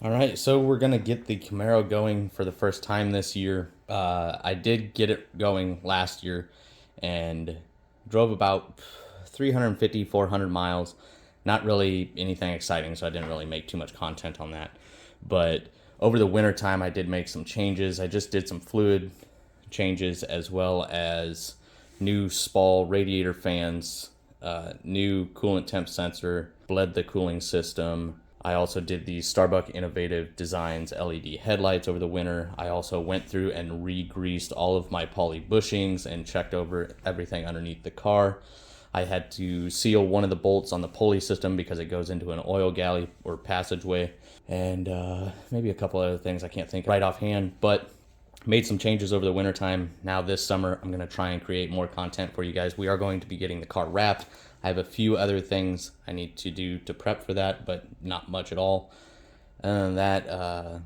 All right, so we're gonna get the Camaro going for the first time this year. I did get it going last year and drove about 350, 400 miles. Not really anything exciting, so I didn't really make too much content on that. But over the winter time, I did make some changes. I just did some fluid changes as well as new Spall radiator fans, new coolant temp sensor, bled the cooling system. I also did the Starbucks Innovative Designs LED headlights over the winter. I also went through and re-greased all of my poly bushings and checked over everything underneath the car. I had to seal one of the bolts on the pulley system because it goes into an oil galley or passageway, and maybe a couple other things I can't think right offhand, but made some changes over the wintertime. Now this summer, I'm gonna try and create more content for you guys. We are going to be getting the car wrapped. I have a few other things I need to do to prep for that, but not much at all. And that,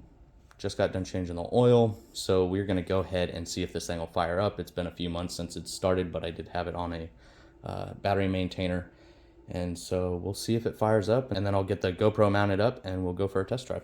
just got done changing the oil. So we're gonna go ahead and see if this thing will fire up. It's been a few months since it started, but I did have it on a battery maintainer. And so we'll see if it fires up, and then I'll get the GoPro mounted up and we'll go for a test drive.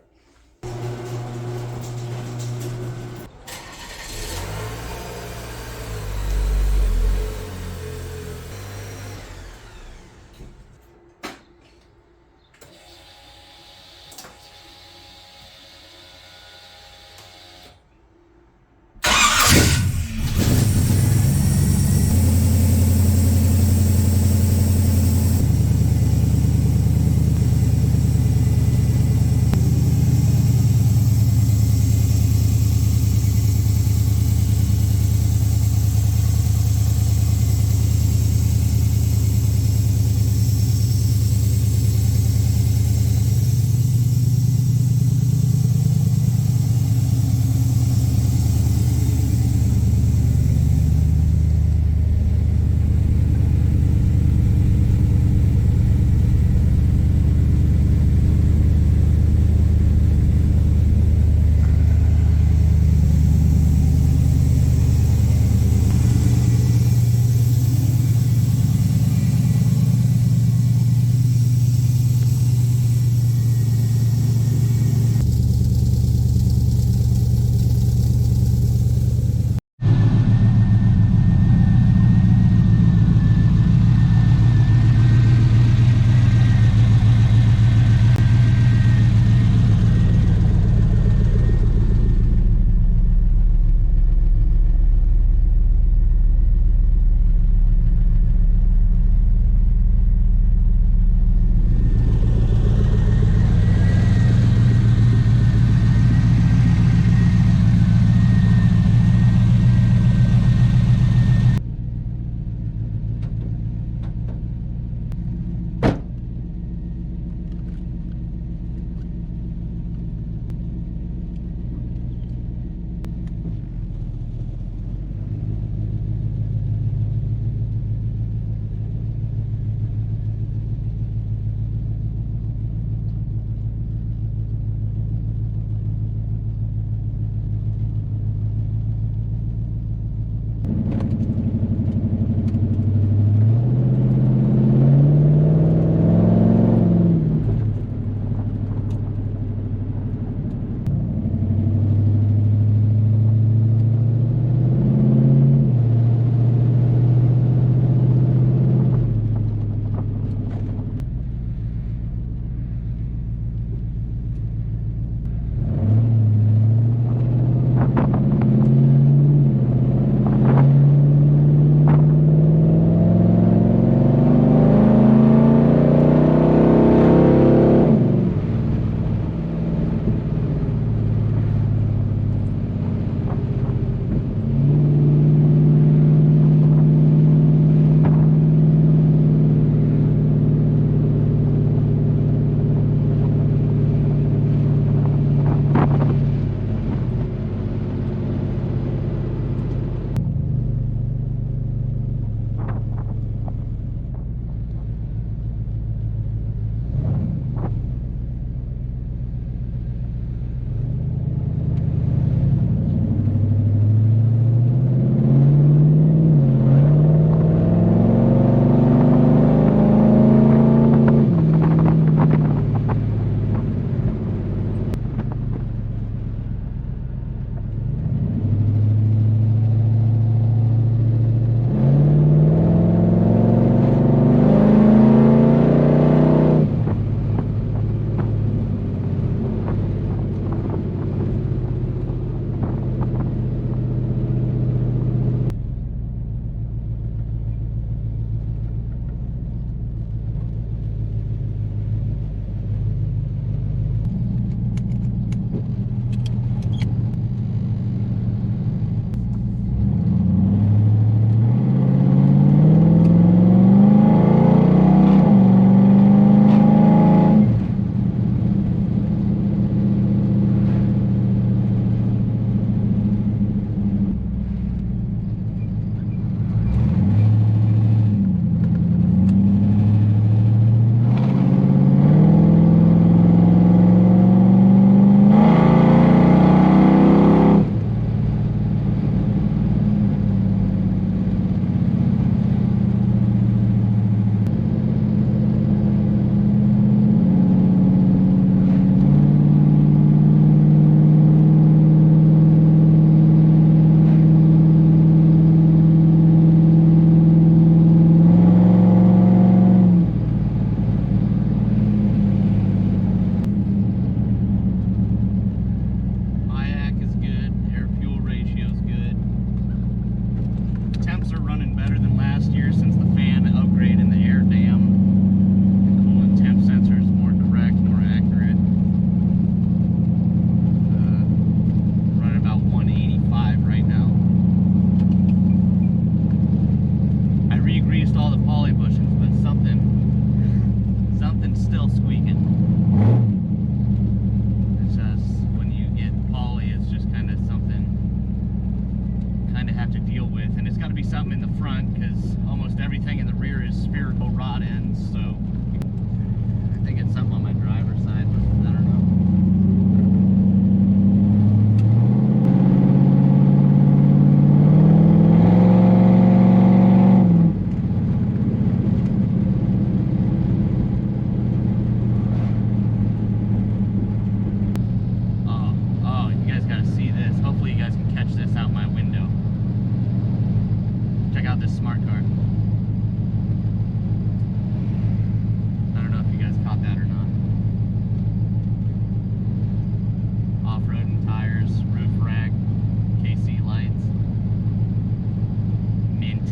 something in the front because almost everything in the rear is spherical rod ends, so I think it's something on my driver's side, but I don't know. Oh, you guys gotta see this. Hopefully you guys can catch this out my window. Check out this smart car. I don't know if you guys caught that or not. Off-roading tires, roof rack, KC lights. Mint.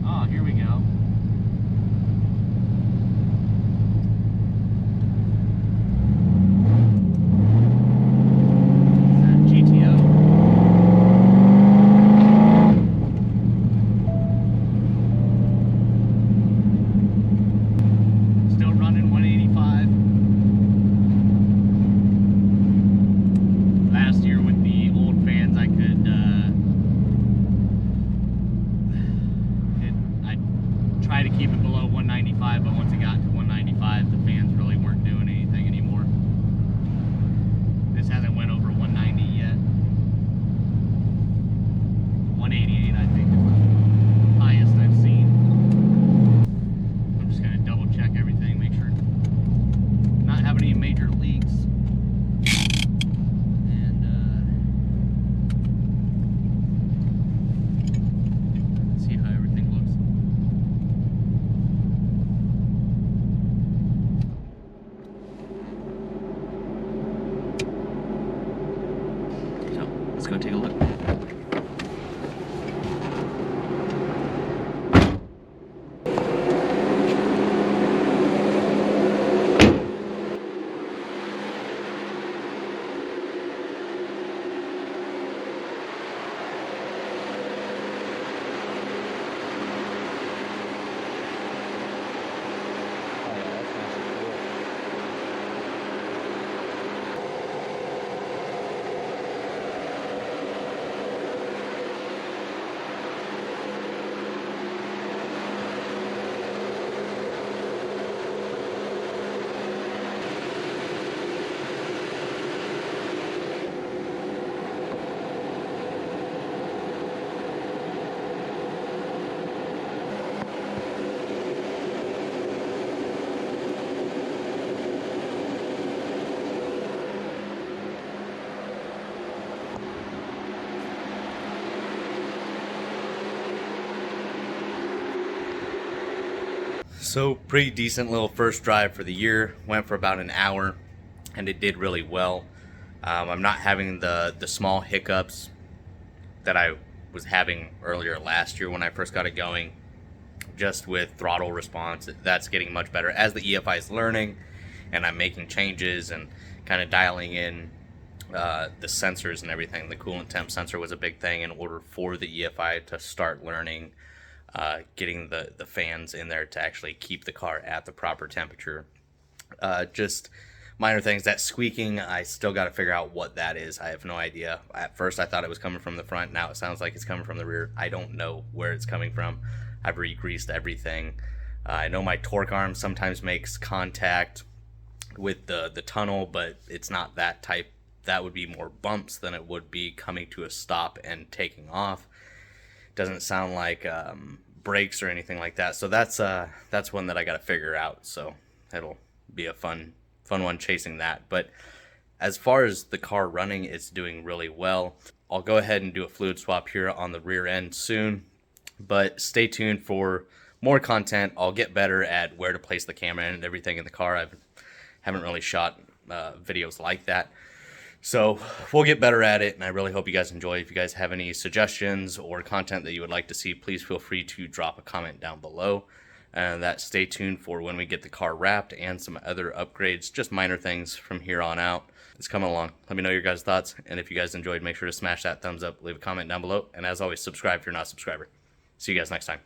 Oh, here we go. Is that GTO? Still running 185. Last year with the old fans, I could, I tried to keep it below 195, but once it got to 195, the fans really weren't doing anything anymore. This hasn't went over 190 yet. 188, I think, is the highest I've seen. I'm just gonna double check everything, make sure not having any major leaks. And see how everything looks. So let's go take a look. So pretty decent little first drive for the year. Went for about an hour and it did really well. I'm not having the small hiccups that I was having earlier last year when I first got it going. Just with throttle response, that's getting much better as the EFI is learning and I'm making changes and kind of dialing in the sensors and everything. The coolant temp sensor was a big thing in order for the EFI to start learning, getting the fans in there to actually keep the car at the proper temperature. Just minor things. That squeaking, I still got to figure out what that is. I have no idea. At first I thought it was coming from the front. Now it sounds like it's coming from the rear. I don't know where it's coming from. I've re-greased everything. I know my torque arm sometimes makes contact with the tunnel, but it's not that type. That would be more bumps than it would be coming to a stop and taking off. Doesn't sound like brakes or anything like that. So that's one that I got to figure out. So it'll be a fun one chasing that. But as far as the car running, it's doing really well. I'll go ahead and do a fluid swap here on the rear end soon, but stay tuned for more content. I'll get better at where to place the camera and everything in the car. I haven't really shot videos like that. So we'll get better at it, and I really hope you guys enjoy. If you guys have any suggestions or content that you would like to see, please feel free to drop a comment down below. Stay tuned for when we get the car wrapped and some other upgrades, just minor things from here on out. It's coming along. Let me know your guys' thoughts, and if you guys enjoyed, make sure to smash that thumbs up, leave a comment down below, and as always, subscribe if you're not a subscriber. See you guys next time.